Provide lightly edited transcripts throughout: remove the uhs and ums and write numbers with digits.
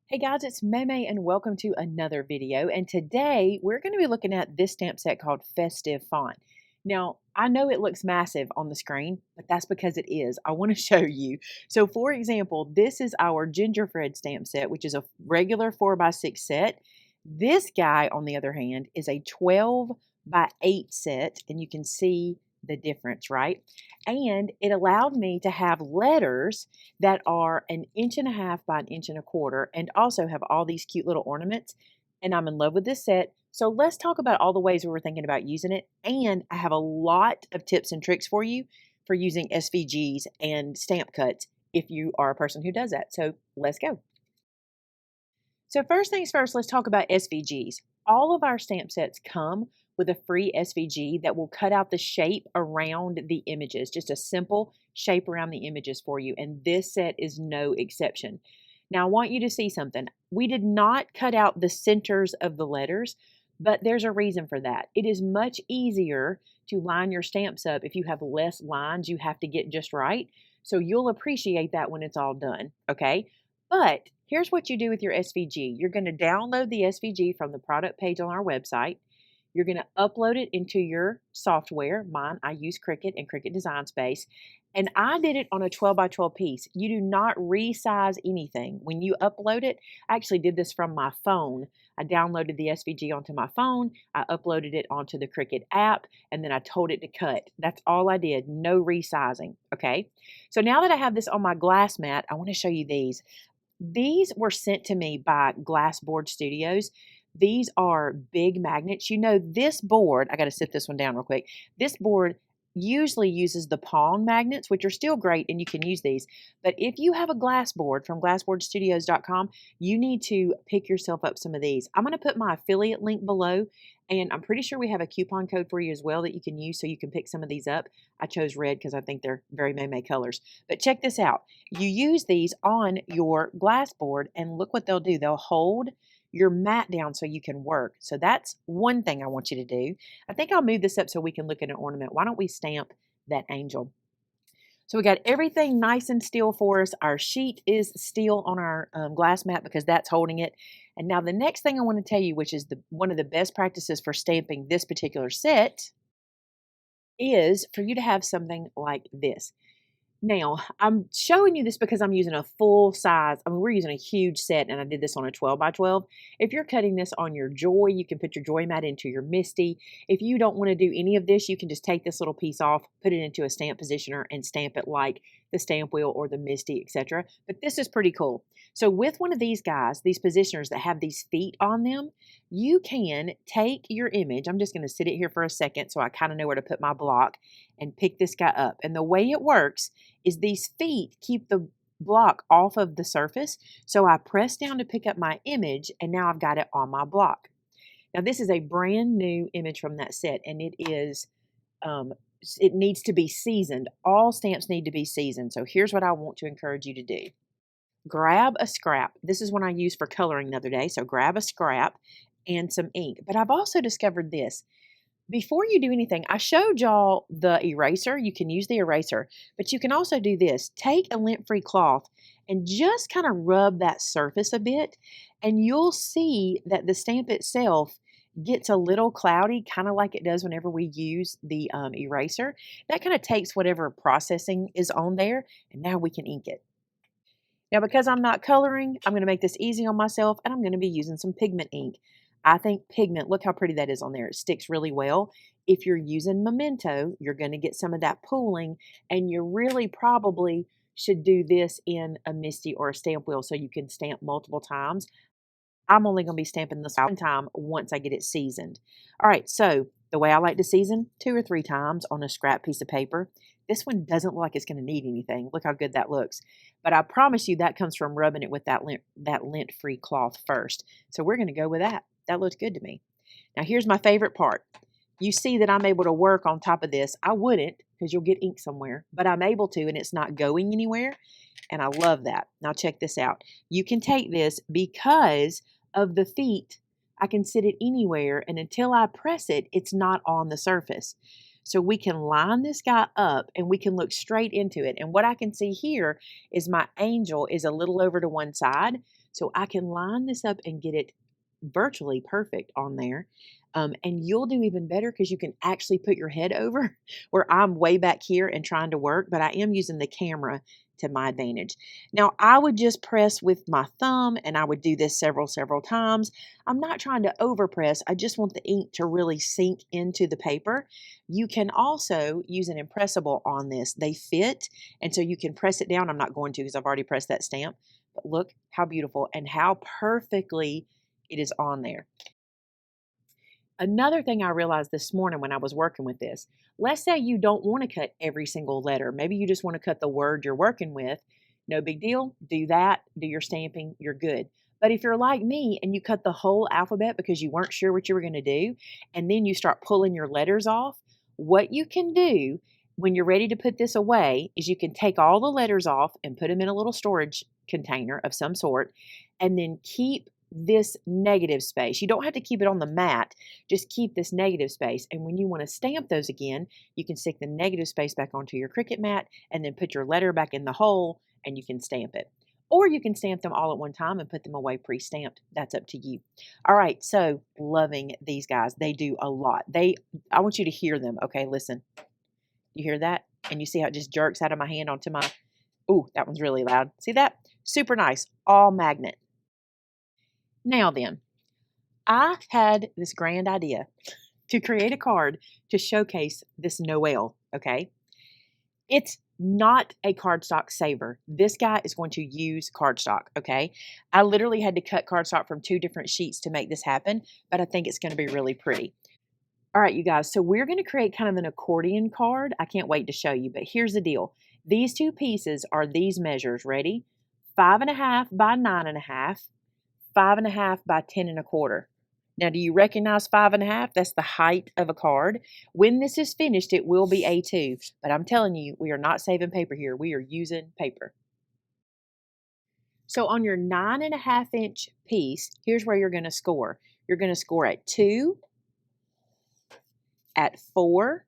Hey guys, it's Maymay and welcome to another video. And today we're going to be looking at this stamp set called Festive Font. Now, I know it looks massive on the screen, but that's because it is. I want to show you. So for example, this is our gingerbread stamp set, which is a regular 4x6 set. This guy, on the other hand, is a 12x8 set, and you can see the difference, right? And it allowed me to have letters that are 1.5 inches by 1.25 inches and also have all these cute little ornaments. And I'm in love with this set. So let's talk about all the ways we were thinking about using it. And I have a lot of tips and tricks for you for using SVGs and stamp cuts if you are a person who does that. So let's go. So first things first, let's talk about SVGs. All of our stamp sets come with a free SVG that will cut out the shape around the images, just a simple shape around the images for you. And this set is no exception. Now I want you to see something. We did not cut out the centers of the letters, but there's a reason for that. It is much easier to line your stamps up if you have less lines you have to get just right. So you'll appreciate that when it's all done, okay? But here's what you do with your SVG. You're going to download the SVG from the product page on our website. You're going to upload it into your software. Mine, I use Cricut and Cricut Design Space. And I did it on a 12x12 piece. You do not resize anything. When you upload it, I actually did this from my phone. I downloaded the SVG onto my phone. I uploaded it onto the Cricut app, and then I told it to cut. That's all I did. No resizing, okay? So now that I have this on my glass mat, I want to show you these. These were sent to me by Glassboard Studios. These are big magnets. You know, this board, I got to sit this one down real quick. This board usually uses the pawn magnets, which are still great, and you can use these. But if you have a glass board from glassboardstudios.com, you need to pick yourself up some of these. I'm going to put my affiliate link below, and I'm pretty sure we have a coupon code for you as well that you can use so you can pick some of these up. I chose red because I think they're very Maymay colors. But check this out. You use these on your glass board, and look what they'll do. They'll hold your mat down so you can work. So that's one thing I want you to do. I think I'll move this up so we can look at an ornament. Why don't we stamp that angel? So we got everything nice and still for us. Our sheet is still on our glass mat because that's holding it. And now the next thing I want to tell you, which is one of the best practices for stamping this particular set, is for you to have something like this. Now, I'm showing you this because I'm using a full size. I mean, we're using a huge set, and I did this on a 12x12. If you're cutting this on your Joy, you can put your Joy mat into your Misty. If you don't want to do any of this, you can just take this little piece off, put it into a stamp positioner, and stamp it like the Stamp Wheel or the Misty, etc. But this is pretty cool. So with one of these guys, these positioners that have these feet on them, you can take your image. I'm just going to sit it here for a second so I kind of know where to put my block and pick this guy up. And the way it works is these feet keep the block off of the surface. So I press down to pick up my image, and now I've got it on my block. Now this is a brand new image from that set, and it needs to be seasoned. All stamps need to be seasoned. So here's what I want to encourage you to do. Grab a scrap. This is one I used for coloring the other day. So grab a scrap and some ink. But I've also discovered this. Before you do anything, I showed y'all the eraser. You can use the eraser, but you can also do this. Take a lint-free cloth and just kind of rub that surface a bit, and you'll see that the stamp itself gets a little cloudy, kind of like it does whenever we use the eraser. That kind of takes whatever processing is on there, and now we can ink it. Now, because I'm not coloring, I'm going to make this easy on myself, and I'm going to be using some pigment ink. I think pigment, look how pretty that is on there. It sticks really well. If you're using Memento, you're going to get some of that pooling, and you really probably should do this in a Misty or a Stamp Wheel so you can stamp multiple times. I'm only going to be stamping this one time once I get it seasoned. All right, so the way I like to season, 2 or 3 times on a scrap piece of paper. This one doesn't look like it's going to need anything. Look how good that looks. But I promise you that comes from rubbing it with that lint-free cloth first. So we're going to go with that. That looks good to me. Now here's my favorite part. You see that I'm able to work on top of this. I wouldn't because you'll get ink somewhere, but I'm able to, and it's not going anywhere. And I love that. Now check this out. You can take this because of the feet. I can sit it anywhere, and until I press it, it's not on the surface. So we can line this guy up and we can look straight into it. And what I can see here is my angel is a little over to one side. So I can line this up and get it virtually perfect on there. And you'll do even better because you can actually put your head over where I'm way back here and trying to work, but I am using the camera to my advantage. Now, I would just press with my thumb and I would do this several times. I'm not trying to overpress. I just want the ink to really sink into the paper. You can also use an impressible on this. They fit, and so you can press it down. I'm not going to because I've already pressed that stamp. But look how beautiful and how perfectly it is on there. Another thing I realized this morning when I was working with this, let's say you don't want to cut every single letter. Maybe you just want to cut the word you're working with. No big deal. Do that. Do your stamping. You're good. But if you're like me and you cut the whole alphabet because you weren't sure what you were going to do, and then you start pulling your letters off, what you can do when you're ready to put this away is you can take all the letters off and put them in a little storage container of some sort, and then keep this negative space. You don't have to keep it on the mat, just keep this negative space. And when you want to stamp those again, you can stick the negative space back onto your Cricut mat and then put your letter back in the hole and you can stamp it. Or you can stamp them all at one time and put them away pre-stamped. That's up to you. All right, so loving these guys. They do a lot. I want you to hear them. Okay, listen. You hear that? And you see how it just jerks out of my hand onto my, ooh, that one's really loud. See that? Super nice. All magnet. Now then, I had this grand idea to create a card to showcase this Noel, okay? It's not a cardstock saver. This guy is going to use cardstock, okay? I literally had to cut cardstock from 2 different sheets to make this happen, but I think it's going to be really pretty. All right, you guys, so we're going to create kind of an accordion card. I can't wait to show you, but here's the deal. These 2 pieces are these measures. Ready? 5.5 by 9.5. 5.5 by 10.25. Now, do you recognize 5.5? That's the height of a card. When this is finished, it will be A2, but I'm telling you, we are not saving paper here. We are using paper. So on your 9.5-inch piece, here's where you're going to score. You're going to score at 2, at 4,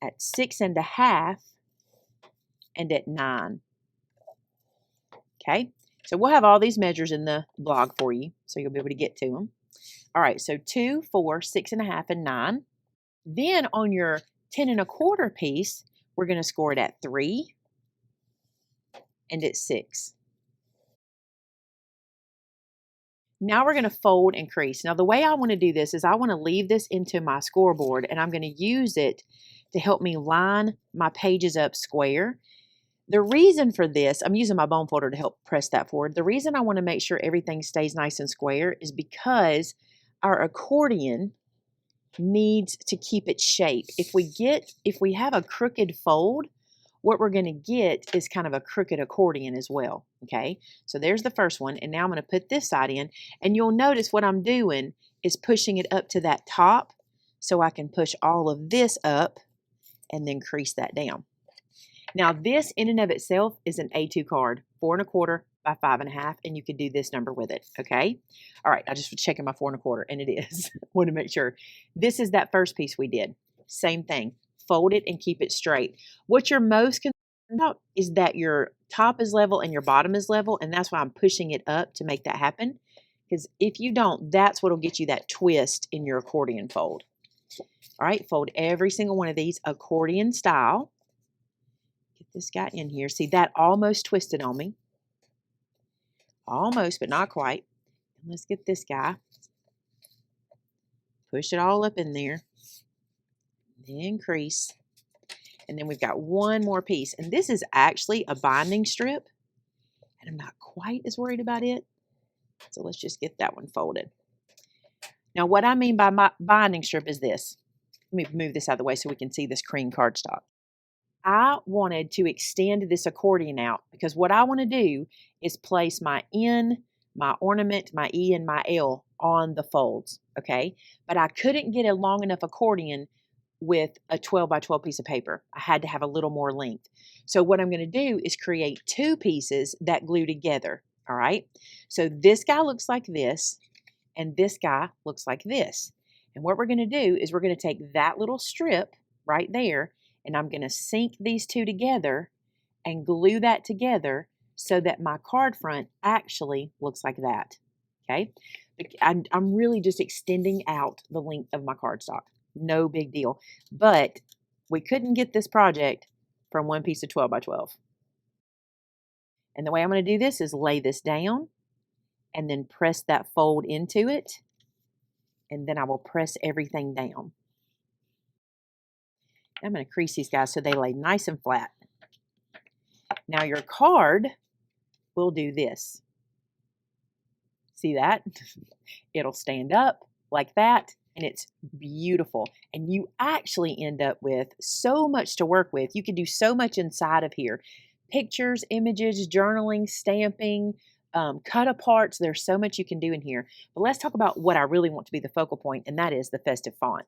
at 6.5, and at 9. Okay? So we'll have all these measures in the blog for you, so you'll be able to get to them. All right, so 2, 4, 6.5, and 9. Then on your 10.25 piece, we're going to score it at 3 and at 6. Now we're going to fold and crease. Now the way I want to do this is I want to leave this into my scoreboard, and I'm going to use it to help me line my pages up square. The reason for this, I'm using my bone folder to help press that forward. The reason I want to make sure everything stays nice and square is because our accordion needs to keep its shape. If we have a crooked fold, what we're going to get is kind of a crooked accordion as well. Okay, so there's the first one, and now I'm going to put this side in, and you'll notice what I'm doing is pushing it up to that top so I can push all of this up and then crease that down. Now, this in and of itself is an A2 card, 4.25 by 5.5, and you can do this number with it, okay? All right, I just was checking my 4.25, and it is. Want to make sure. This is that first piece we did. Same thing. Fold it and keep it straight. What you're most concerned about is that your top is level and your bottom is level, and that's why I'm pushing it up to make that happen, because if you don't, that's what will get you that twist in your accordion fold. All right, fold every single one of these accordion style. Get this guy in here. See, that almost twisted on me. Almost, but not quite. Let's get this guy. Push it all up in there. Then crease. And then we've got one more piece. And this is actually a binding strip. And I'm not quite as worried about it. So let's just get that one folded. Now, what I mean by my binding strip is this. Let me move this out of the way so we can see this cream cardstock. I wanted to extend this accordion out because what I want to do is place my N, my ornament, my E, and my L on the folds, okay? But I couldn't get a long enough accordion with a 12 by 12 piece of paper. I had to have a little more length. So what I'm going to do is create 2 pieces that glue together, all right? So this guy looks like this, and this guy looks like this. And what we're going to do is we're going to take that little strip right there, and I'm going to sink these 2 together and glue that together so that my card front actually looks like that. Okay. I'm really just extending out the length of my cardstock. No big deal. But we couldn't get this project from one piece of 12 by 12. And the way I'm going to do this is lay this down and then press that fold into it. And then I will press everything down. I'm going to crease these guys so they lay nice and flat. Now your card will do this. See that? It'll stand up like that, and it's beautiful. And you actually end up with so much to work with. You can do so much inside of here. Pictures, images, journaling, stamping, cut aparts. There's so much you can do in here. But let's talk about what I really want to be the focal point, and that is the festive font.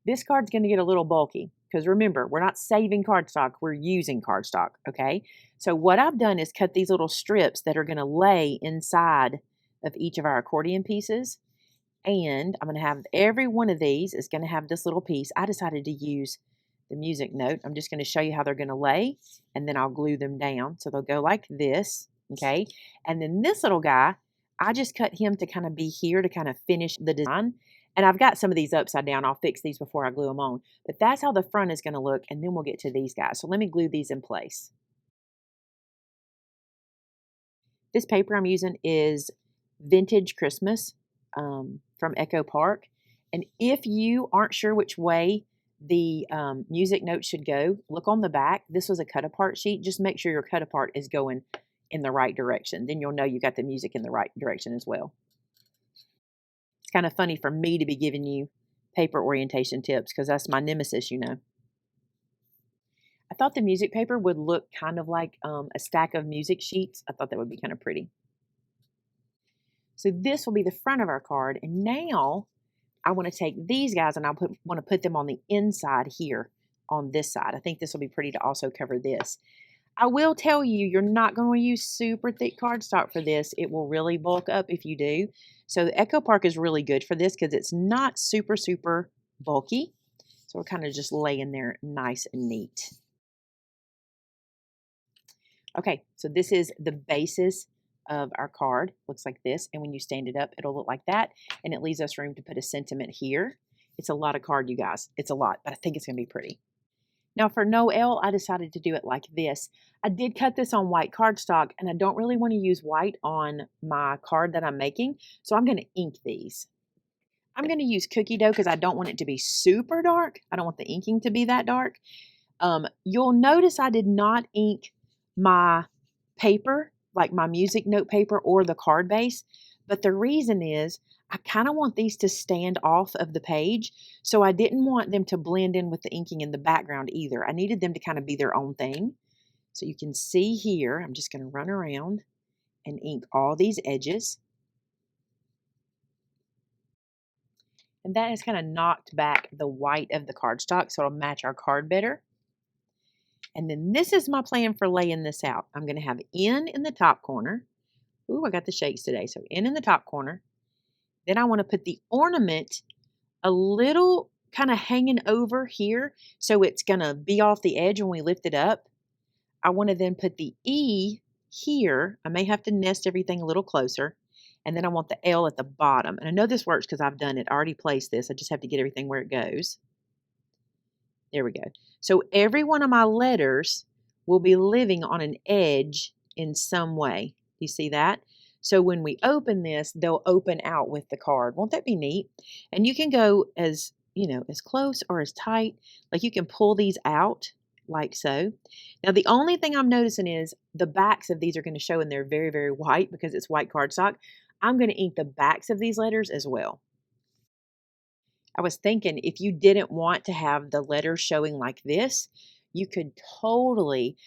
This card's going to get a little bulky because remember, we're not saving cardstock, we're using cardstock, okay? So what I've done is cut these little strips that are going to lay inside of each of our accordion pieces. And I'm going to have every one of these is going to have this little piece. I decided to use the music note. I'm just going to show you how they're going to lay, and then I'll glue them down. So they'll go like this, okay? And then this little guy, I just cut him to kind of be here to kind of finish the design. And I've got some of these upside down. I'll fix these before I glue them on. But that's how the front is going to look, and then we'll get to these guys. So let me glue these in place. This paper I'm using is Vintage Christmas from Echo Park. And if you aren't sure which way the music note should go, look on the back. This was a cut apart sheet. Just make sure your cut apart is going in the right direction. Then you'll know you got the music in the right direction as well. It's kind of funny for me to be giving you paper orientation tips because that's my nemesis, you know. I thought the music paper would look kind of like a stack of music sheets. I thought that would be kind of pretty. So this will be the front of our card. And now I want to take these guys and want to put them on the inside here on this side. I think this will be pretty to also cover this. I will tell you, you're not going to use super thick cardstock for this. It will really bulk up if you do. So the Echo Park is really good for this because it's not super, super bulky. So we're kind of just laying there nice and neat. Okay, so this is the basis of our card. Looks like this. And when you stand it up, it'll look like that. And it leaves us room to put a sentiment here. It's a lot of card, you guys. It's a lot, but I think it's going to be pretty. Now for Noel, I decided to do it like this. I did cut this on white cardstock, and I don't really want to use white on my card that I'm making, so I'm going to ink these. I'm going to use cookie dough because I don't want it to be super dark. I don't want the inking to be that dark. You'll notice I did not ink my paper, like my music note paper or the card base, but the reason is I kind of want these to stand off of the page, so I didn't want them to blend in with the inking in the background either. I needed them to kind of be their own thing. So you can see here, I'm just going to run around and ink all these edges. And that has kind of knocked back the white of the cardstock, so it'll match our card better. And then this is my plan for laying this out. I'm going to have N in the top corner. Ooh, I got the shakes today. So N in the top corner. Then I want to put the ornament a little kind of hanging over here, so it's going to be off the edge when we lift it up. I want to then put the E here. I may have to nest everything a little closer. And then I want the L at the bottom. And I know this works because I've done it. I already placed this. I just have to get everything where it goes. There we go. So every one of my letters will be living on an edge in some way. You see that? So when we open this, they'll open out with the card. Won't that be neat? And you can go as, as close or as tight. Like you can pull these out like so. Now the only thing I'm noticing is the backs of these are going to show, and they're very, very white because it's white cardstock. I'm going to ink the backs of these letters as well. I was thinking if you didn't want to have the letters showing like this, you could totally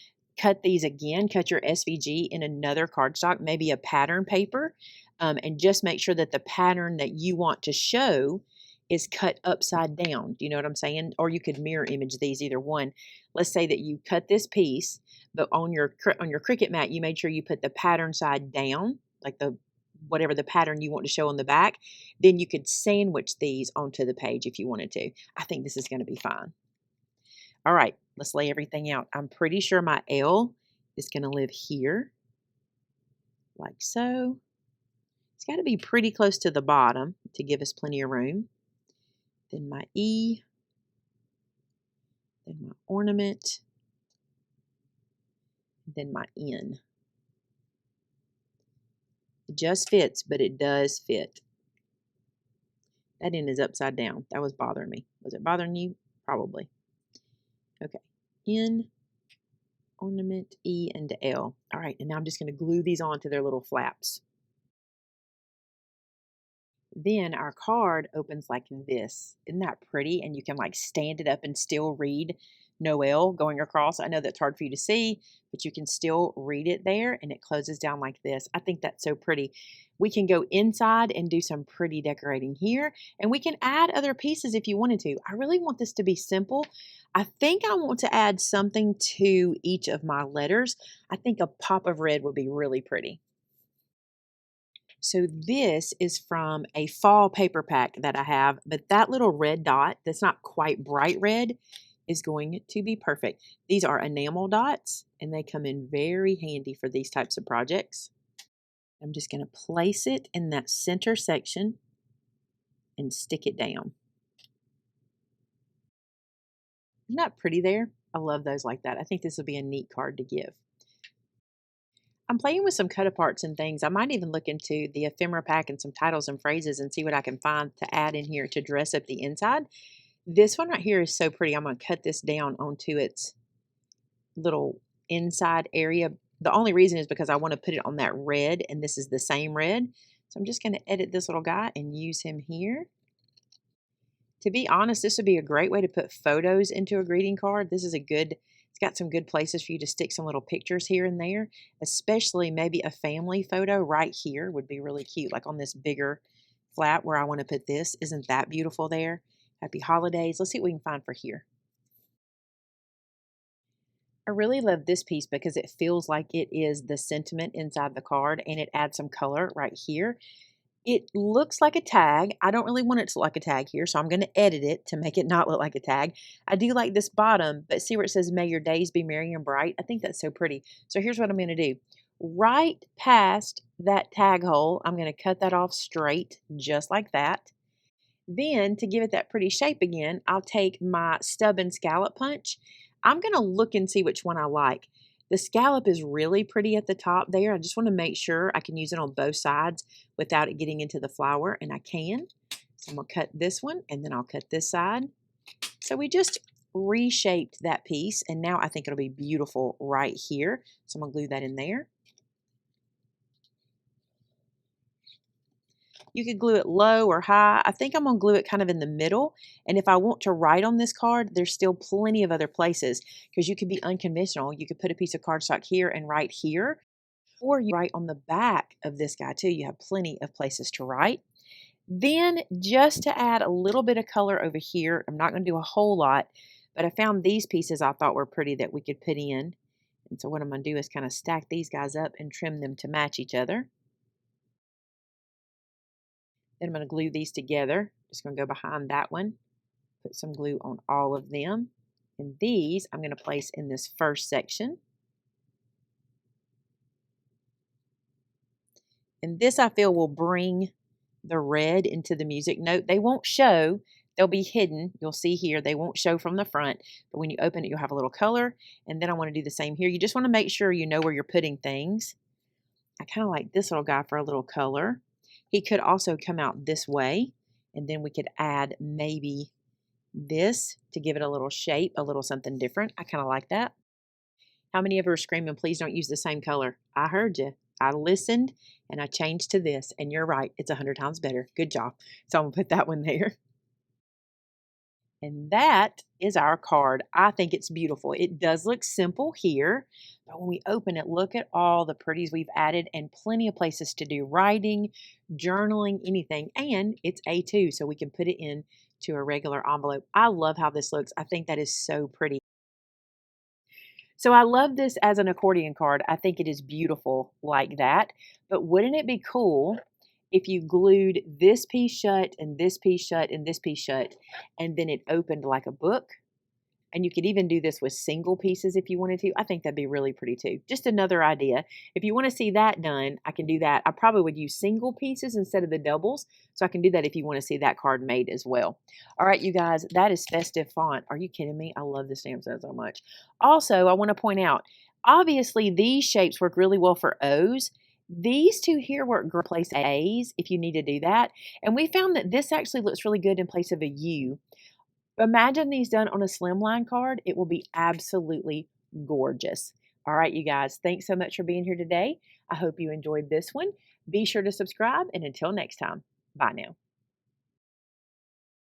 cut these again, cut your SVG in another cardstock, maybe a pattern paper, and just make sure that the pattern that you want to show is cut upside down. Do you know what I'm saying? Or you could mirror image these, either one. Let's say that you cut this piece, but on your Cricut mat, you made sure you put the pattern side down, like whatever the pattern you want to show on the back. Then you could sandwich these onto the page if you wanted to. I think this is going to be fine. All right, let's lay everything out. I'm pretty sure my L is going to live here, like so. It's got to be pretty close to the bottom to give us plenty of room. Then my E, then my ornament, then my N. It just fits, but it does fit. That N is upside down. That was bothering me. Was it bothering you? Probably. Okay. N, ornament, E, and L. All right, and now I'm just going to glue these onto their little flaps. Then our card opens like this. Isn't that pretty? And you can like stand it up and still read Noel going across. I know that's hard for you to see, but you can still read it there, and it closes down like this. I think that's so pretty. We can go inside and do some pretty decorating here, and we can add other pieces if you wanted to. I really want this to be simple. I think I want to add something to each of my letters. I think a pop of red would be really pretty. So this is from a fall paper pack that I have, but that little red dot that's not quite bright red is going to be perfect. These are enamel dots, and they come in very handy for these types of projects. I'm just going to place it in that center section and stick it down. Isn't that pretty there? I love those like that. I think this will be a neat card to give. I'm playing with some cut-aparts and things. I might even look into the ephemera pack and some titles and phrases and see what I can find to add in here to dress up the inside. This one right here is so pretty. I'm going to cut this down onto its little inside area. The only reason is because I want to put it on that red, and this is the same red. So I'm just going to edit this little guy and use him here. To be honest, this would be a great way to put photos into a greeting card. This is a good, it's got some good places for you to stick some little pictures here and there, especially maybe a family photo right here would be really cute, like on this bigger flap where I want to put this. Isn't that beautiful there? Happy holidays. Let's see what we can find for here. I really love this piece because it feels like it is the sentiment inside the card, and it adds some color right here. It looks like a tag. I don't really want it to look like a tag here, so I'm going to edit it to make it not look like a tag. I do like this bottom, but see where it says, "May your days be merry and bright"? I think that's so pretty. So here's what I'm going to do. Right past that tag hole, I'm going to cut that off straight, just like that. Then, to give it that pretty shape again, I'll take my stub and scallop punch. I'm going to look and see which one I like. The scallop is really pretty at the top there. I just want to make sure I can use it on both sides without it getting into the flower, and I can. So I'm going to cut this one, and then I'll cut this side. So we just reshaped that piece, and now I think it'll be beautiful right here. So I'm going to glue that in there. You could glue it low or high. I think I'm going to glue it kind of in the middle. And if I want to write on this card, there's still plenty of other places because you could be unconventional. You could put a piece of cardstock here and write here, or you write on the back of this guy too. You have plenty of places to write. Then just to add a little bit of color over here, I'm not going to do a whole lot, but I found these pieces I thought were pretty that we could put in. And so what I'm going to do is kind of stack these guys up and trim them to match each other. Then I'm going to glue these together. Just going to go behind that one, put some glue on all of them. And these I'm going to place in this first section. And this I feel will bring the red into the music note. They won't show. They'll be hidden. You'll see here, they won't show from the front. But when you open it, you'll have a little color. And then I want to do the same here. You just want to make sure you know where you're putting things. I kind of like this little guy for a little color. He could also come out this way, and then we could add maybe this to give it a little shape, a little something different. I kind of like that. How many of you are screaming, please don't use the same color? I heard you. I listened, and I changed to this, and you're right. It's 100 times better. Good job. So I'm going to put that one there. And that is our card. I think it's beautiful. It does look simple here, but when we open it, look at all the pretties we've added and plenty of places to do writing, journaling, anything. And it's A2, so we can put it in to a regular envelope. I love how this looks. I think that is so pretty. So I love this as an accordion card. I think it is beautiful like that. But wouldn't it be cool if you glued this piece shut and this piece shut and this piece shut, and then it opened like a book? And you could even do this with single pieces if you wanted to. I think that'd be really pretty too. Just another idea. If you want to see that done, I can do that. I probably would use single pieces instead of the doubles. So I can do that if you want to see that card made as well. All right, you guys, that is Festive Font. Are you kidding me? I love the stamp set so much. Also, I want to point out, obviously these shapes work really well for O's. These two here work great in place of A's if you need to do that. And we found that this actually looks really good in place of a U. Imagine these done on a slimline card. It will be absolutely gorgeous. All right, you guys, thanks so much for being here today. I hope you enjoyed this one. Be sure to subscribe, and until next time, bye now.